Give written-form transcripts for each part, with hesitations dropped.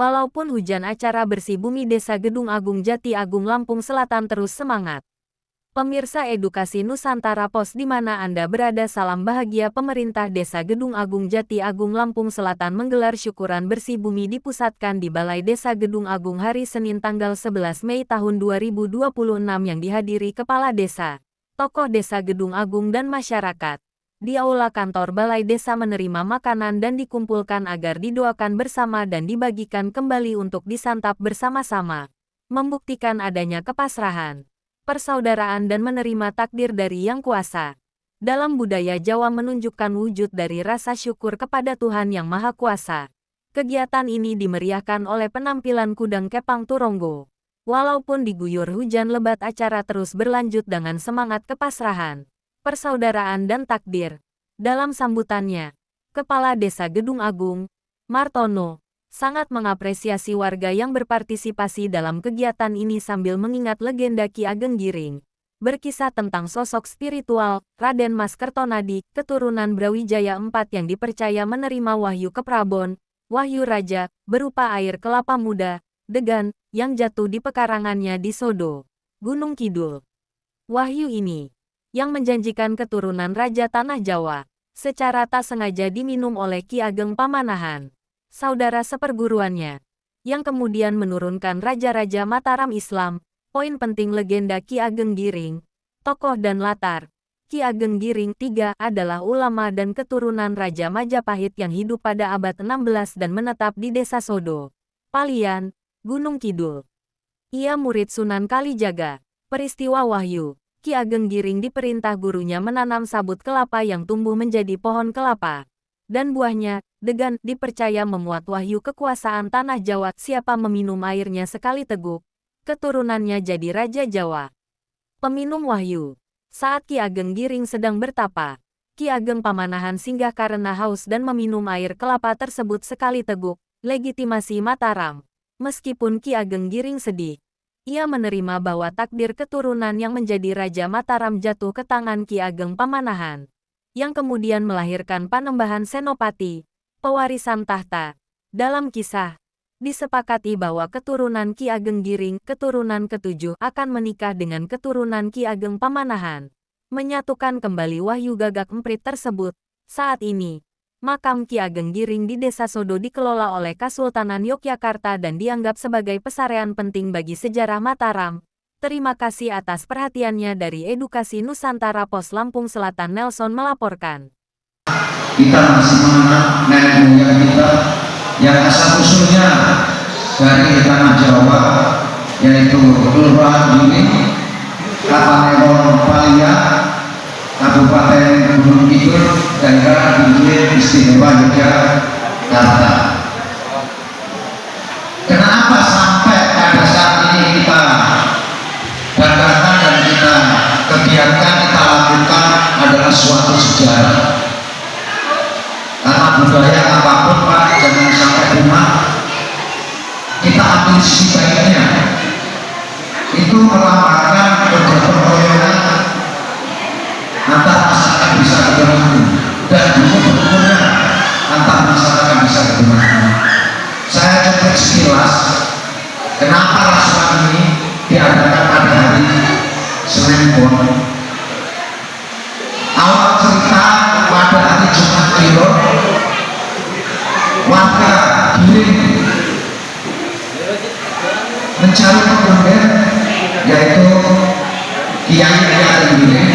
Walaupun hujan, acara bersih bumi Desa Gedung Agung Jati Agung Lampung Selatan terus semangat. Pemirsa Edukasi Nusantara Pos di mana Anda berada, salam bahagia. Pemerintah Desa Gedung Agung Jati Agung Lampung Selatan menggelar syukuran bersih bumi dipusatkan di Balai Desa Gedung Agung hari Senin tanggal 11 Mei tahun 2026 yang dihadiri Kepala Desa, tokoh Desa Gedung Agung dan masyarakat. Di aula kantor Balai Desa menerima makanan dan dikumpulkan agar didoakan bersama dan dibagikan kembali untuk disantap bersama-sama, membuktikan adanya kepasrahan, persaudaraan dan menerima takdir dari Yang Kuasa. Dalam budaya Jawa menunjukkan wujud dari rasa syukur kepada Tuhan Yang Maha Kuasa. Kegiatan ini dimeriahkan oleh penampilan Kudang Kepang Turonggo. Walaupun diguyur hujan lebat, acara terus berlanjut dengan semangat kepasrahan, persaudaraan dan takdir. Dalam sambutannya, Kepala Desa Gedung Agung, Martono, sangat mengapresiasi warga yang berpartisipasi dalam kegiatan ini sambil mengingat legenda Ki Ageng Giring. Berkisah tentang sosok spiritual Raden Mas Kertonadi, keturunan Brawijaya IV yang dipercaya menerima wahyu keprabon, wahyu raja, berupa air kelapa muda, degan, yang jatuh di pekarangannya di Sodo, Gunung Kidul. Wahyu ini yang menjanjikan keturunan Raja Tanah Jawa, secara tak sengaja diminum oleh Ki Ageng Pamanahan, saudara seperguruannya, yang kemudian menurunkan Raja-Raja Mataram Islam. Poin penting legenda Ki Ageng Giring, tokoh dan latar. Ki Ageng Giring III adalah ulama dan keturunan Raja Majapahit yang hidup pada abad 16 dan menetap di Desa Sodo, Palian, Gunung Kidul. Ia murid Sunan Kalijaga. Peristiwa wahyu, Ki Ageng Giring diperintah gurunya menanam sabut kelapa yang tumbuh menjadi pohon kelapa. Dan buahnya, degan, dipercaya memuat wahyu kekuasaan tanah Jawa. Siapa meminum airnya sekali teguk, keturunannya jadi Raja Jawa. Peminum wahyu. Saat Ki Ageng Giring sedang bertapa, Ki Ageng Pamanahan singgah karena haus dan meminum air kelapa tersebut sekali teguk. Legitimasi Mataram. Meskipun Ki Ageng Giring sedih, ia menerima bahwa takdir keturunan yang menjadi Raja Mataram jatuh ke tangan Ki Ageng Pamanahan, yang kemudian melahirkan Panembahan Senopati, pewarisan tahta. Dalam kisah, disepakati bahwa keturunan Ki Ageng Giring, keturunan ketujuh, akan menikah dengan keturunan Ki Ageng Pamanahan, menyatukan kembali wahyu Gagak Emprit tersebut. Saat ini, makam Ki Ageng Giring di Desa Sodo dikelola oleh Kasultanan Yogyakarta dan dianggap sebagai pesarean penting bagi sejarah Mataram. Terima kasih atas perhatiannya. Dari Edukasi Nusantara Pos Lampung Selatan, Nelson melaporkan. Kita masih mengenal nenek moyang kita yang asal usulnya dari tanah Jawa, yaitu Kelurahan Giring, Kapanewon Palian, Kabupaten Gunung Kidul, Daerah Giring Istimewa Yogyakarta. Kenapa sampai pada saat ini kita banggakan dan kita kegiatan kita lakukan adalah suatu sejarah. Karena budaya apapun Pak, jangan sampai rumah kita ambil sisi baiknya. Itu melambangkan gotong royongan antar masyarakat bisa bertemu dan berkumpulnya antar masyarakat bisa bertemu. Saya coba sekilas kenapa rasuan ini diadakan pada hari Senin Pon. Awal cerita pada hari Jumat Kliwon, warga Giring mencari pemimpin, yaitu Kiai Ageng Giring,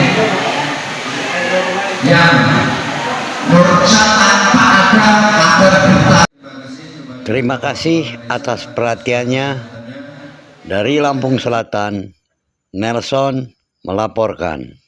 yang merusak tanpa ada kabar berita. Terima kasih atas perhatiannya. Dari Lampung Selatan, Nelson melaporkan.